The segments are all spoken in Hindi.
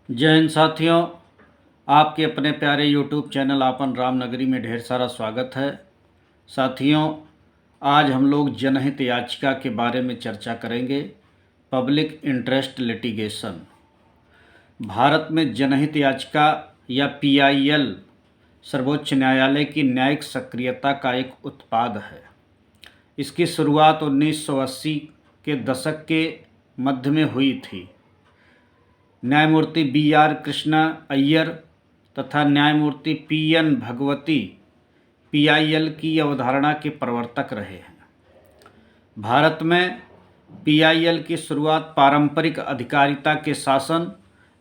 जय हिंद साथियों, आपके अपने प्यारे YouTube चैनल आपन रामनगरी में ढेर सारा स्वागत है। साथियों, आज हम लोग जनहित याचिका के बारे में चर्चा करेंगे। Public interest litigation. भारत में जनहित याचिका या PIL सर्वोच्च न्यायालय की न्यायिक सक्रियता का एक उत्पाद है। इसकी शुरुआत 1980 के दशक के मध्य में हुई थी। न्यायमूर्ति BR कृष्णा अय्यर तथा न्यायमूर्ति PN भगवती PIL की अवधारणा के प्रवर्तक रहे हैं। भारत में PIL की शुरुआत पारंपरिक अधिकारिता के शासन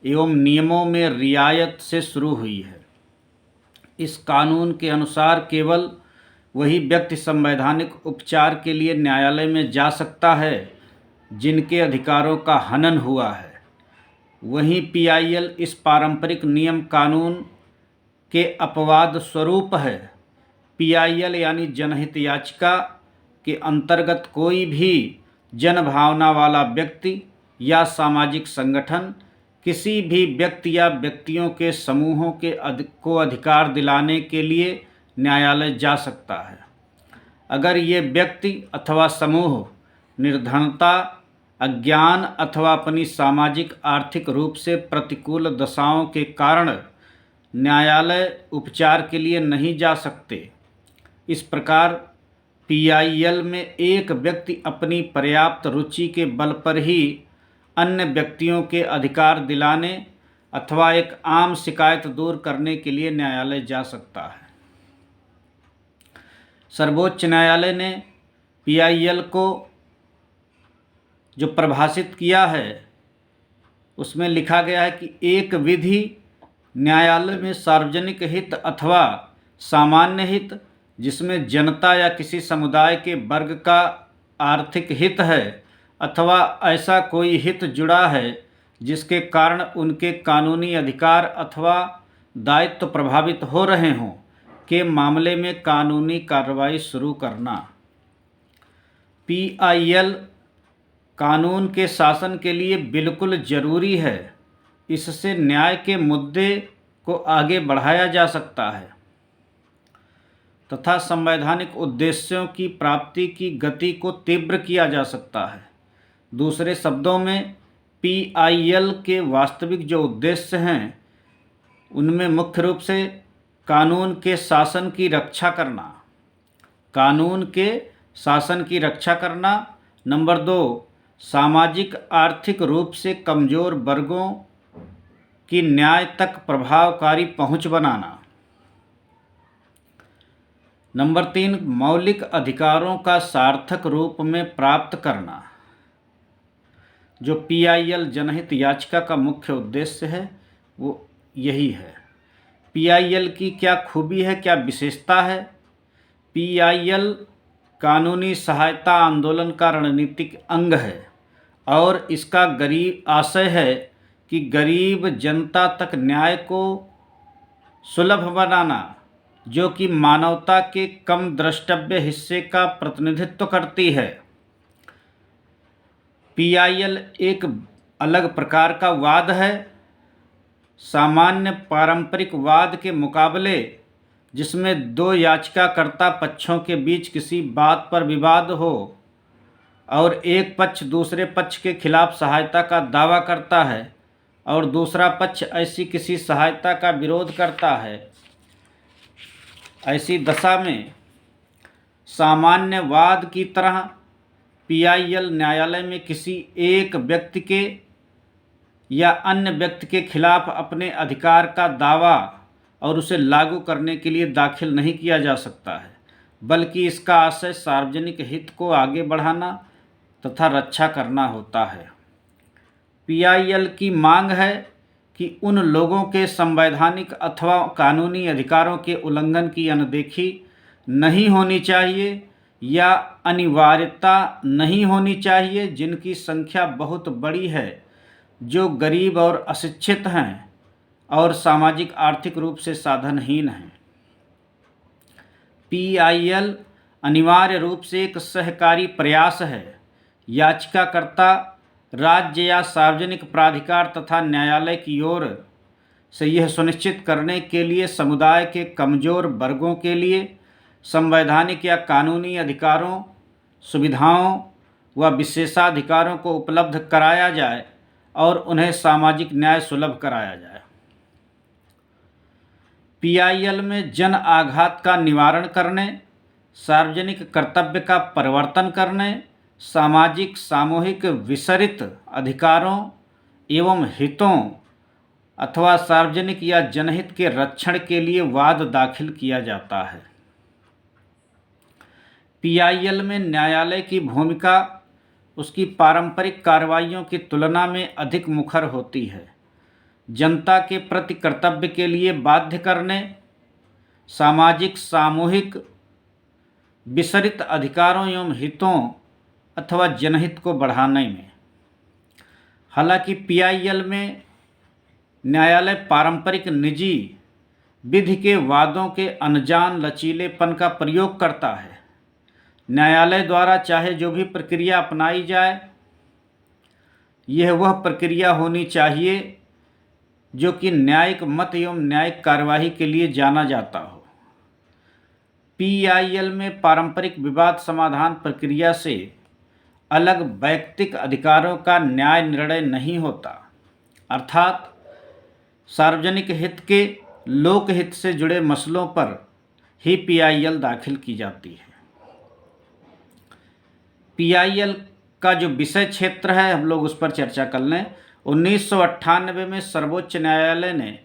एवं नियमों में रियायत से शुरू हुई है। इस कानून के अनुसार केवल वही व्यक्ति संवैधानिक उपचार के लिए न्यायालय में जा सकता है जिनके अधिकारों का हनन हुआ है। वहीं PIL इस पारंपरिक नियम कानून के अपवाद स्वरूप है। PIL यानी जनहित याचिका के अंतर्गत कोई भी जनभावना वाला व्यक्ति या सामाजिक संगठन किसी भी व्यक्ति या व्यक्तियों के समूहों को अधिकार दिलाने के लिए न्यायालय जा सकता है अगर ये व्यक्ति अथवा समूह निर्धनता, अज्ञान अथवा अपनी सामाजिक आर्थिक रूप से प्रतिकूल दशाओं के कारण न्यायालय उपचार के लिए नहीं जा सकते। इस प्रकार PIL में एक व्यक्ति अपनी पर्याप्त रुचि के बल पर ही अन्य व्यक्तियों के अधिकार दिलाने अथवा एक आम शिकायत दूर करने के लिए न्यायालय जा सकता है। सर्वोच्च न्यायालय ने PIL को जो परिभाषित किया है उसमें लिखा गया है कि एक विधि न्यायालय में सार्वजनिक हित अथवा सामान्य हित जिसमें जनता या किसी समुदाय के वर्ग का आर्थिक हित है अथवा ऐसा कोई हित जुड़ा है जिसके कारण उनके कानूनी अधिकार अथवा दायित्व प्रभावित हो रहे हों के मामले में कानूनी कार्रवाई शुरू करना। PIL कानून के शासन के लिए बिल्कुल ज़रूरी है। इससे न्याय के मुद्दे को आगे बढ़ाया जा सकता है तथा संवैधानिक उद्देश्यों की प्राप्ति की गति को तीव्र किया जा सकता है। दूसरे शब्दों में PIL के वास्तविक जो उद्देश्य हैं उनमें मुख्य रूप से कानून के शासन की रक्षा करना, नंबर 2 सामाजिक आर्थिक रूप से कमज़ोर वर्गों की न्याय तक प्रभावकारी पहुंच बनाना, नंबर 3 मौलिक अधिकारों का सार्थक रूप में प्राप्त करना। जो PIL जनहित याचिका का मुख्य उद्देश्य है वो यही है। PIL की क्या खूबी है, क्या विशेषता है? PIL कानूनी सहायता आंदोलन का रणनीतिक अंग है और इसका गरीब आशय है कि गरीब जनता तक न्याय को सुलभ बनाना, जो कि मानवता के कम द्रष्टव्य हिस्से का प्रतिनिधित्व करती है। PIL एक अलग प्रकार का वाद है, सामान्य पारंपरिक वाद के मुकाबले, जिसमें दो याचिकाकर्ता पक्षों के बीच किसी बात पर विवाद हो और एक पक्ष दूसरे पक्ष के खिलाफ सहायता का दावा करता है और दूसरा पक्ष ऐसी किसी सहायता का विरोध करता है। ऐसी दशा में सामान्यवाद की तरह PIL न्यायालय में किसी एक व्यक्ति के या अन्य व्यक्ति के खिलाफ अपने अधिकार का दावा और उसे लागू करने के लिए दाखिल नहीं किया जा सकता है, बल्कि इसका आशय सार्वजनिक हित को आगे बढ़ाना तथा रक्षा करना होता है। PIL की मांग है कि उन लोगों के संवैधानिक अथवा कानूनी अधिकारों के उल्लंघन की अनदेखी नहीं होनी चाहिए या अनिवार्यता नहीं होनी चाहिए, जिनकी संख्या बहुत बड़ी है, जो गरीब और अशिक्षित हैं और सामाजिक आर्थिक रूप से साधनहीन हैं। PIL अनिवार्य रूप से एक सहकारी प्रयास है। याचिकाकर्ता राज्य या सार्वजनिक प्राधिकार तथा न्यायालय की ओर से यह सुनिश्चित करने के लिए समुदाय के कमज़ोर वर्गों के लिए संवैधानिक या कानूनी अधिकारों, सुविधाओं व विशेषाधिकारों को उपलब्ध कराया जाए और उन्हें सामाजिक न्याय सुलभ कराया जाए। पीआईएल में जन आघात का निवारण करने, सार्वजनिक कर्तव्य का परिवर्तन करने, सामाजिक सामूहिक विसरित अधिकारों एवं हितों अथवा सार्वजनिक या जनहित के रक्षण के लिए वाद दाखिल किया जाता है। पीआईएल में न्यायालय की भूमिका उसकी पारंपरिक कार्रवाइयों की तुलना में अधिक मुखर होती है। जनता के प्रति कर्तव्य के लिए बाध्य करने, सामाजिक सामूहिक विसरित अधिकारों एवं हितों अथवा जनहित को बढ़ाने में। हालांकि पीआईएल में न्यायालय पारंपरिक निजी विधि के वादों के अनजान लचीलेपन का प्रयोग करता है। न्यायालय द्वारा चाहे जो भी प्रक्रिया अपनाई जाए, यह वह प्रक्रिया होनी चाहिए जो कि न्यायिक मत एवं न्यायिक कार्यवाही के लिए जाना जाता हो। पीआईएल में पारंपरिक विवाद समाधान प्रक्रिया से अलग वैयक्तिक अधिकारों का न्याय निर्णय नहीं होता, अर्थात सार्वजनिक हित के लोकहित से जुड़े मसलों पर ही पीआईएल दाखिल की जाती है। पीआईएल का जो विषय क्षेत्र है, हम लोग उस पर चर्चा कर लें। 1998 में सर्वोच्च न्यायालय ने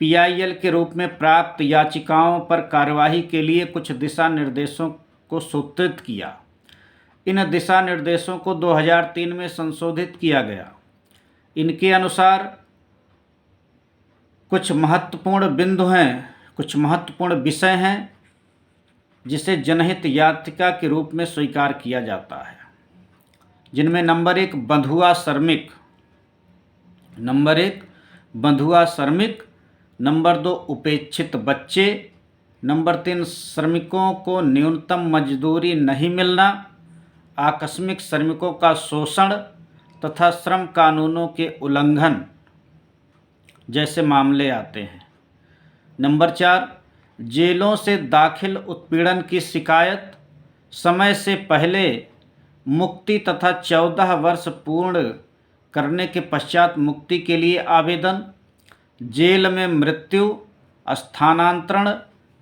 पीआईएल के रूप में प्राप्त याचिकाओं पर कार्यवाही के लिए कुछ दिशा निर्देशों को सूत्रित किया। इन दिशा निर्देशों को 2003 में संशोधित किया गया। इनके अनुसार कुछ महत्वपूर्ण बिंदु हैं, कुछ महत्वपूर्ण विषय हैं जिसे जनहित याचिका के रूप में स्वीकार किया जाता है, जिनमें नंबर 1 बंधुआ श्रमिक, नंबर 2 उपेक्षित बच्चे, नंबर 3 श्रमिकों को न्यूनतम मजदूरी नहीं मिलना, आकस्मिक श्रमिकों का शोषण तथा श्रम कानूनों के उल्लंघन जैसे मामले आते हैं। नंबर 4 जेलों से दाखिल उत्पीड़न की शिकायत, समय से पहले मुक्ति तथा 14 वर्ष पूर्ण करने के पश्चात मुक्ति के लिए आवेदन, जेल में मृत्यु, स्थानांतरण,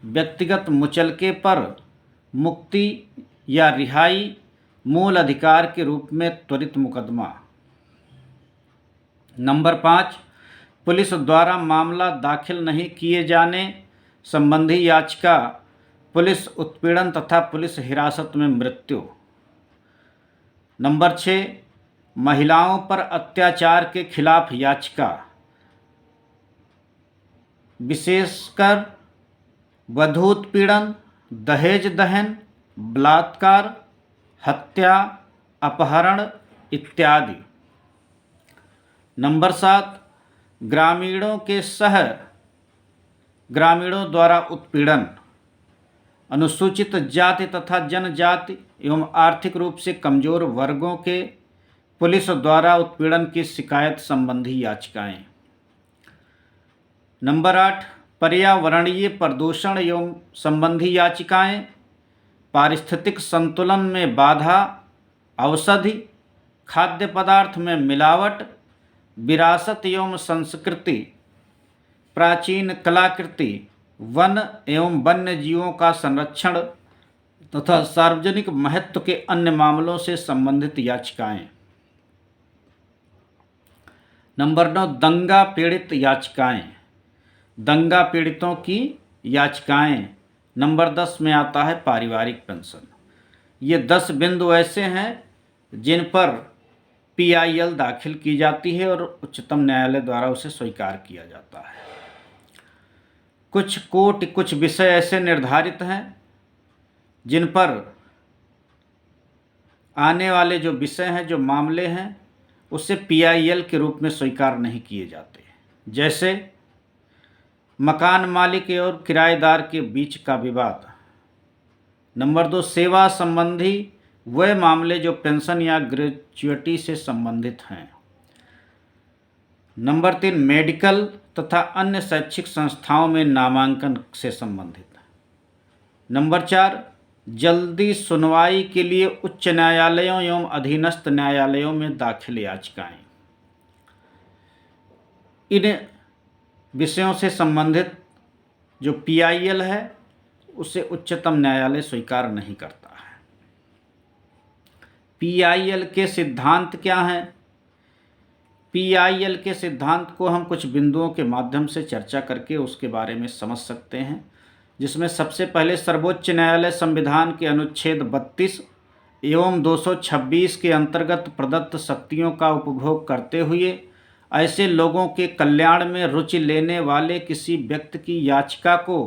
व्यक्तिगत मुचलके पर मुक्ति या रिहाई, मूल अधिकार के रूप में त्वरित मुकदमा। नंबर 5 पुलिस द्वारा मामला दाखिल नहीं किए जाने संबंधी याचिका, पुलिस उत्पीड़न तथा पुलिस हिरासत में मृत्यु। नंबर 6 महिलाओं पर अत्याचार के खिलाफ याचिका, विशेषकर वधू उत्पीड़न, दहेज दहन, बलात्कार, हत्या, अपहरण इत्यादि। नंबर 7 ग्रामीणों द्वारा उत्पीड़न, अनुसूचित जाति तथा जनजाति एवं आर्थिक रूप से कमजोर वर्गों के पुलिस द्वारा उत्पीड़न की शिकायत संबंधी याचिकाएं। नंबर 8 पर्यावरणीय प्रदूषण एवं संबंधी याचिकाएं, पारिस्थितिक संतुलन में बाधा, औषधि, खाद्य पदार्थ में मिलावट, विरासत एवं संस्कृति, प्राचीन कलाकृति, वन एवं वन्य जीवों का संरक्षण तथा सार्वजनिक महत्व के अन्य मामलों से संबंधित याचिकाएं। नंबर 9 दंगा पीड़ित याचिकाएं, दंगा पीड़ितों की याचिकाएं। नंबर 10 में आता है पारिवारिक पेंशन। ये 10 बिंदु ऐसे हैं जिन पर पीआईएल दाखिल की जाती है और उच्चतम न्यायालय द्वारा उसे स्वीकार किया जाता है। कुछ विषय ऐसे निर्धारित हैं जिन पर आने वाले जो विषय हैं, जो मामले हैं, उसे पीआईएल के रूप में स्वीकार नहीं किए जाते। जैसे मकान मालिक और किराएदार के बीच का विवाद। नंबर 2 सेवा संबंधी वह मामले जो पेंशन या ग्रेच्युटी से संबंधित हैं। नंबर 3, मेडिकल तथा अन्य शैक्षिक संस्थाओं में नामांकन से संबंधित। नंबर 4, जल्दी सुनवाई के लिए उच्च न्यायालयों एवं अधीनस्थ न्यायालयों में दाखिल याचिकाएं। इन विषयों से संबंधित जो PIL है उसे उच्चतम न्यायालय स्वीकार नहीं करता है। PIL के सिद्धांत क्या हैं? PIL के सिद्धांत को हम कुछ बिंदुओं के माध्यम से चर्चा करके उसके बारे में समझ सकते हैं, जिसमें सबसे पहले सर्वोच्च न्यायालय संविधान के अनुच्छेद 32 एवं 226 के अंतर्गत प्रदत्त शक्तियों का उपभोग करते हुए ऐसे लोगों के कल्याण में रुचि लेने वाले किसी व्यक्ति की याचिका को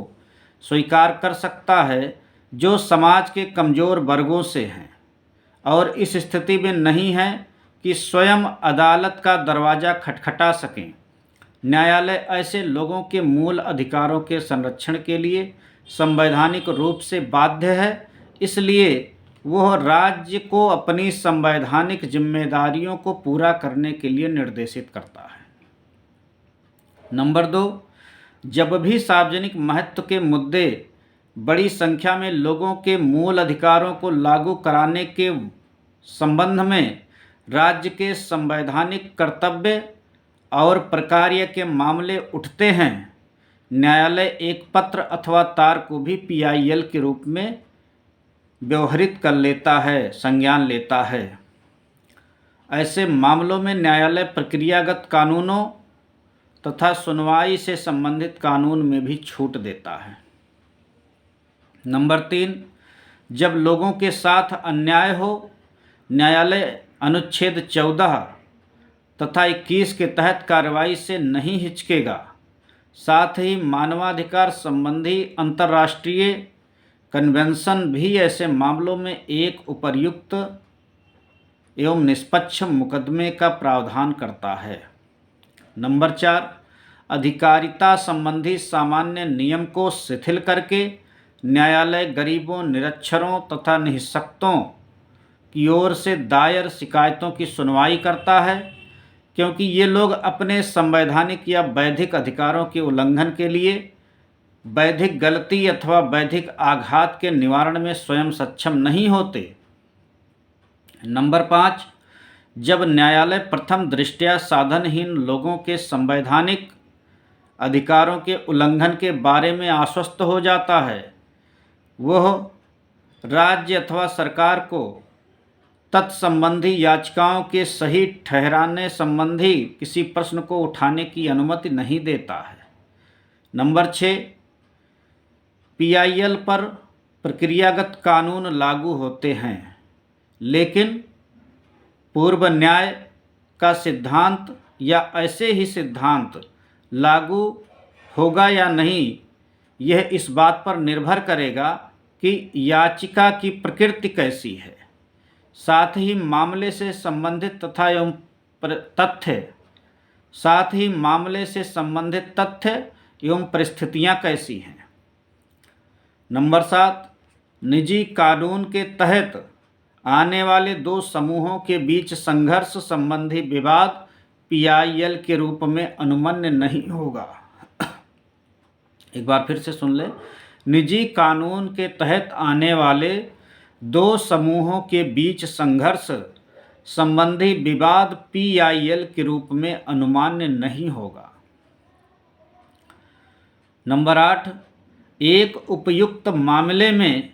स्वीकार कर सकता है जो समाज के कमज़ोर वर्गों से हैं और इस स्थिति में नहीं है कि स्वयं अदालत का दरवाज़ा खटखटा सकें। न्यायालय ऐसे लोगों के मूल अधिकारों के संरक्षण के लिए संवैधानिक रूप से बाध्य है, इसलिए वह राज्य को अपनी संवैधानिक जिम्मेदारियों को पूरा करने के लिए निर्देशित करता है। नंबर 2, जब भी सार्वजनिक महत्व के मुद्दे बड़ी संख्या में लोगों के मूल अधिकारों को लागू कराने के संबंध में राज्य के संवैधानिक कर्तव्य और प्रकार्य के मामले उठते हैं, न्यायालय एक पत्र अथवा तार को भी PIL के रूप में व्यवहारित कर लेता है, संज्ञान लेता है। ऐसे मामलों में न्यायालय प्रक्रियागत कानूनों तथा सुनवाई से संबंधित कानून में भी छूट देता है। नंबर 3, जब लोगों के साथ अन्याय हो, न्यायालय अनुच्छेद 14 तथा 21 के तहत कार्रवाई से नहीं हिचकेगा। साथ ही मानवाधिकार संबंधी अंतर्राष्ट्रीय कन्वेंशन भी ऐसे मामलों में एक उपर्युक्त एवं निष्पक्ष मुकदमे का प्रावधान करता है। नंबर 4, अधिकारिता संबंधी सामान्य नियम को शिथिल करके न्यायालय गरीबों, निरक्षरों तथा निःशक्तों की ओर से दायर शिकायतों की सुनवाई करता है, क्योंकि ये लोग अपने संवैधानिक या बौद्धिक अधिकारों के उल्लंघन के लिए बौद्धिक गलती अथवा बौद्धिक आघात के निवारण में स्वयं सक्षम नहीं होते। नंबर 5, जब न्यायालय प्रथम दृष्टया साधनहीन लोगों के संवैधानिक अधिकारों के उल्लंघन के बारे में आश्वस्त हो जाता है, वह राज्य अथवा सरकार को तत्संबंधी याचिकाओं के सही ठहराने संबंधी किसी प्रश्न को उठाने की अनुमति नहीं देता है। नंबर 6, PIL पर प्रक्रियागत कानून लागू होते हैं, लेकिन पूर्व न्याय का सिद्धांत या ऐसे ही सिद्धांत लागू होगा या नहीं, यह इस बात पर निर्भर करेगा कि याचिका की प्रकृति कैसी है, साथ ही मामले से संबंधित तथ्य एवं परिस्थितियां कैसी हैं। नंबर 7, निजी कानून के तहत आने वाले दो समूहों के बीच संघर्ष संबंधी विवाद PIL के रूप में अनुमन्य नहीं होगा। एक बार फिर से सुन ले, निजी कानून के तहत आने वाले दो समूहों के बीच संघर्ष संबंधी विवाद PIL के रूप में अनुमान्य नहीं होगा। नंबर 8, एक उपयुक्त मामले में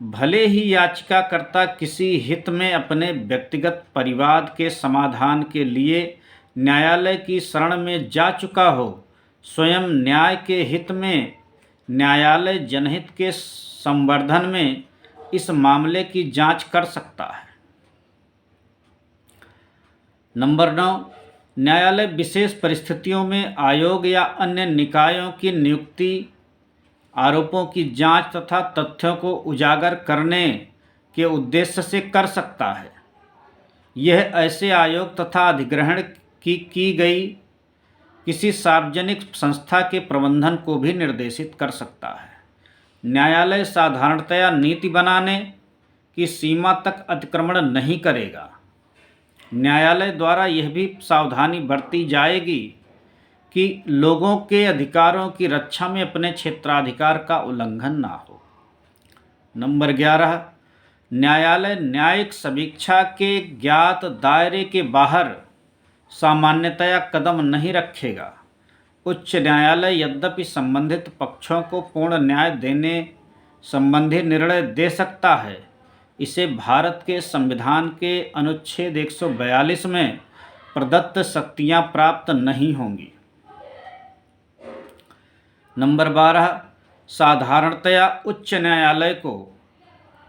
भले ही याचिकाकर्ता किसी हित में अपने व्यक्तिगत परिवाद के समाधान के लिए न्यायालय की शरण में जा चुका हो, स्वयं न्याय के हित में न्यायालय जनहित के संवर्धन में इस मामले की जांच कर सकता है। नंबर 9, न्यायालय विशेष परिस्थितियों में आयोग या अन्य निकायों की नियुक्ति, आरोपों की जांच तथा तथ्यों को उजागर करने के उद्देश्य से कर सकता है। यह ऐसे आयोग तथा अधिग्रहण की गई किसी सार्वजनिक संस्था के प्रबंधन को भी निर्देशित कर सकता है। न्यायालय साधारणतया नीति बनाने, की सीमा तक अतिक्रमण नहीं करेगा। न्यायालय द्वारा यह भी सावधानी बरती जाएगी कि लोगों के अधिकारों की रक्षा में अपने क्षेत्राधिकार का उल्लंघन ना हो। नंबर 11, न्यायालय न्यायिक समीक्षा के ज्ञात दायरे के बाहर सामान्यतया कदम नहीं रखेगा। उच्च न्यायालय यद्यपि संबंधित पक्षों को पूर्ण न्याय देने संबंधी निर्णय दे सकता है, इसे भारत के संविधान के अनुच्छेद 142 में प्रदत्त शक्तियां प्राप्त नहीं होंगी। नंबर 12, साधारणतया उच्च न्यायालय को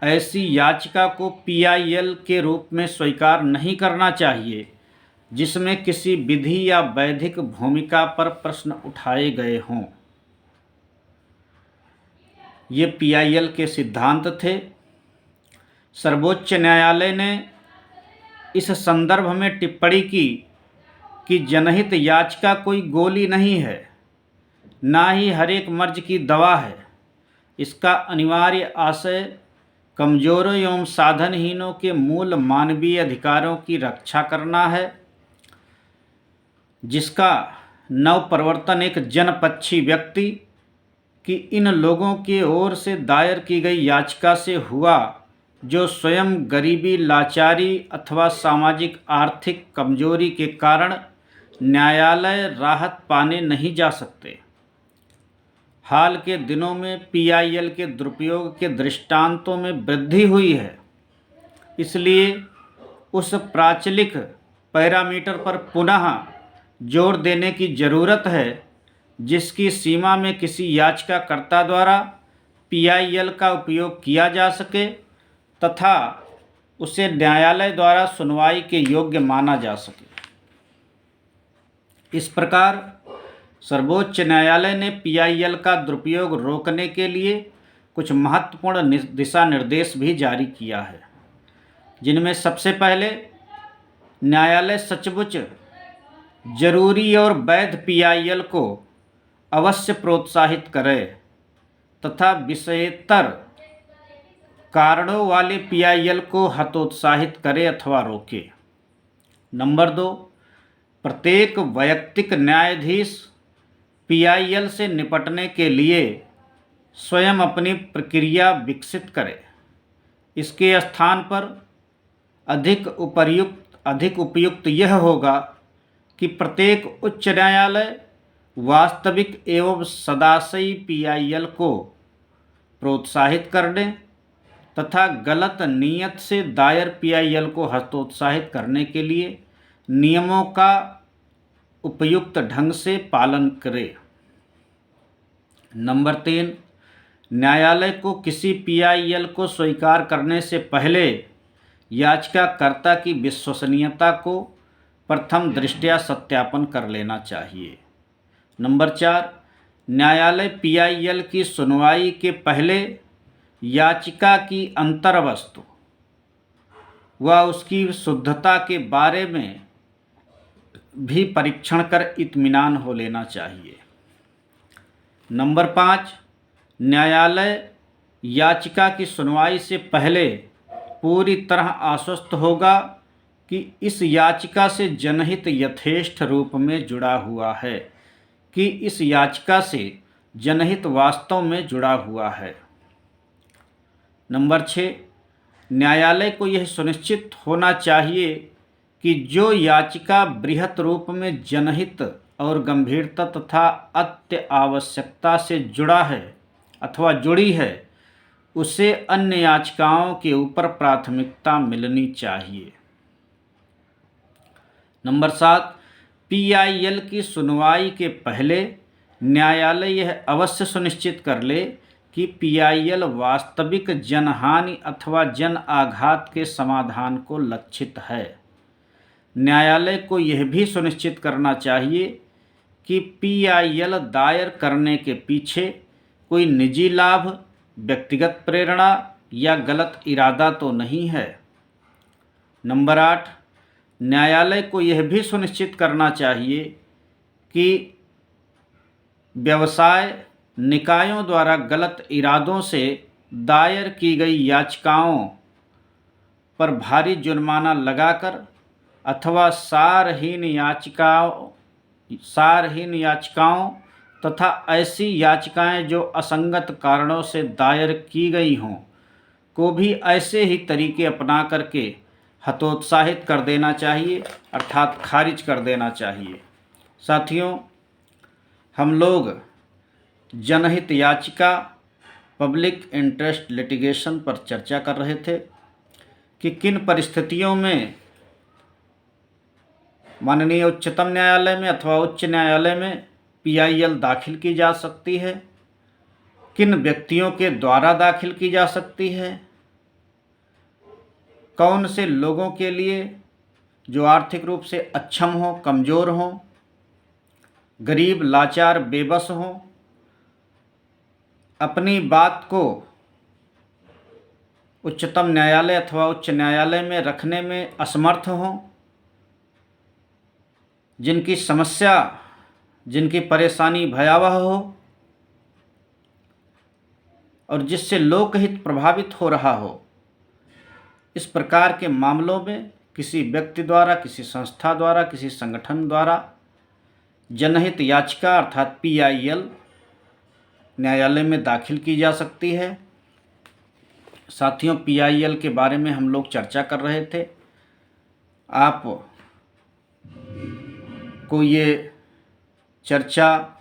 ऐसी याचिका को PIL के रूप में स्वीकार नहीं करना चाहिए जिसमें किसी विधि या वैधिक भूमिका पर प्रश्न उठाए गए हों। ये PIL के सिद्धांत थे। सर्वोच्च न्यायालय ने इस संदर्भ में टिप्पणी की कि जनहित याचिका कोई गोली नहीं है, ना ही हर एक मर्ज की दवा है। इसका अनिवार्य आशय कमजोरों एवं साधनहीनों के मूल मानवीय अधिकारों की रक्षा करना है, जिसका नवप्रवर्तन एक जनपक्षी व्यक्ति कि इन लोगों की ओर से दायर की गई याचिका से हुआ जो स्वयं गरीबी, लाचारी अथवा सामाजिक आर्थिक कमजोरी के कारण न्यायालय राहत पाने नहीं जा सकते। हाल के दिनों में PIL के दुरुपयोग के दृष्टांतों में वृद्धि हुई है, इसलिए उस प्राचलिक पैरामीटर पर पुनः जोर देने की ज़रूरत है जिसकी सीमा में किसी याचिकाकर्ता द्वारा PIL का उपयोग किया जा सके तथा उसे न्यायालय द्वारा सुनवाई के योग्य माना जा सके। इस प्रकार सर्वोच्च न्यायालय ने PIL का दुरुपयोग रोकने के लिए कुछ महत्वपूर्ण दिशा निर्देश भी जारी किया है, जिनमें सबसे पहले न्यायालय सचमुच जरूरी और वैध PIL को अवश्य प्रोत्साहित करे तथा विषयेतर कारणों वाले PIL को हतोत्साहित करे अथवा रोके। नंबर 2, प्रत्येक वैयक्तिक न्यायाधीश PIL से निपटने के लिए स्वयं अपनी प्रक्रिया विकसित करे। इसके स्थान पर अधिक उपयुक्त यह होगा कि प्रत्येक उच्च न्यायालय वास्तविक एवं सदाशयी PIL को प्रोत्साहित करने तथा गलत नीयत से दायर PIL को हतोत्साहित करने के लिए नियमों का उपयुक्त ढंग से पालन करे। नंबर 3, न्यायालय को किसी PIL को स्वीकार करने से पहले याचिकाकर्ता की विश्वसनीयता को प्रथम दृष्टया सत्यापन कर लेना चाहिए। नंबर 4, न्यायालय PIL की सुनवाई के पहले याचिका की अंतर्वस्तु व उसकी शुद्धता के बारे में भी परीक्षण कर इत्मीनान हो लेना चाहिए। नंबर 5, न्यायालय याचिका की सुनवाई से पहले पूरी तरह आश्वस्त होगा कि इस याचिका से जनहित यथेष्ट रूप में जुड़ा हुआ है, कि इस याचिका से जनहित वास्तव में जुड़ा हुआ है। नंबर 6, न्यायालय को यह सुनिश्चित होना चाहिए कि जो याचिका बृहत रूप में जनहित और गंभीरता तथा अत्य आवश्यकता से जुड़ा है अथवा जुड़ी है, उसे अन्य याचिकाओं के ऊपर प्राथमिकता मिलनी चाहिए। नंबर 7, PIL की सुनवाई के पहले न्यायालय यह अवश्य सुनिश्चित कर ले कि PIL वास्तविक जनहानि अथवा जन आघात के समाधान को लक्षित है। न्यायालय को यह भी सुनिश्चित करना चाहिए कि PIL दायर करने के पीछे कोई निजी लाभ, व्यक्तिगत प्रेरणा या गलत इरादा तो नहीं है। नंबर 8, न्यायालय को यह भी सुनिश्चित करना चाहिए कि व्यवसाय निकायों द्वारा गलत इरादों से दायर की गई याचिकाओं पर भारी जुर्माना लगाकर अथवा सारहीन याचिकाओं तथा ऐसी याचिकाएं जो असंगत कारणों से दायर की गई हों को भी ऐसे ही तरीके अपना करके हतोत्साहित कर देना चाहिए, अर्थात खारिज कर देना चाहिए। साथियों, हम लोग जनहित याचिका पब्लिक इंटरेस्ट लिटिगेशन पर चर्चा कर रहे थे कि किन परिस्थितियों में माननीय उच्चतम न्यायालय में अथवा उच्च न्यायालय में PIL दाखिल की जा सकती है, किन व्यक्तियों के द्वारा दाखिल की जा सकती है, कौन से लोगों के लिए जो आर्थिक रूप से अक्षम हों, कमज़ोर हों, गरीब, लाचार, बेबस हों, अपनी बात को उच्चतम न्यायालय अथवा उच्च न्यायालय में रखने में असमर्थ हों, जिनकी समस्या, जिनकी परेशानी भयावह हो और जिससे लोकहित प्रभावित हो रहा हो, इस प्रकार के मामलों में किसी व्यक्ति द्वारा, किसी संस्था द्वारा, किसी संगठन द्वारा जनहित याचिका अर्थात PIL न्यायालय में दाखिल की जा सकती है। साथियों, PIL के बारे में हम लोग चर्चा कर रहे थे। आप को ये चर्चा,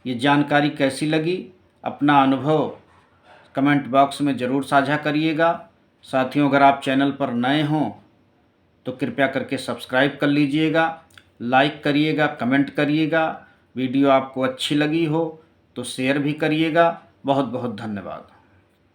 ये जानकारी कैसी लगी? अपना अनुभव कमेंट बॉक्स में ज़रूर साझा करिएगा। साथियों, अगर आप चैनल पर नए हों तो कृपया करके सब्सक्राइब कर लीजिएगा, लाइक करिएगा, कमेंट करिएगा। वीडियो आपको अच्छी लगी हो तो शेयर भी करिएगा। बहुत बहुत धन्यवाद।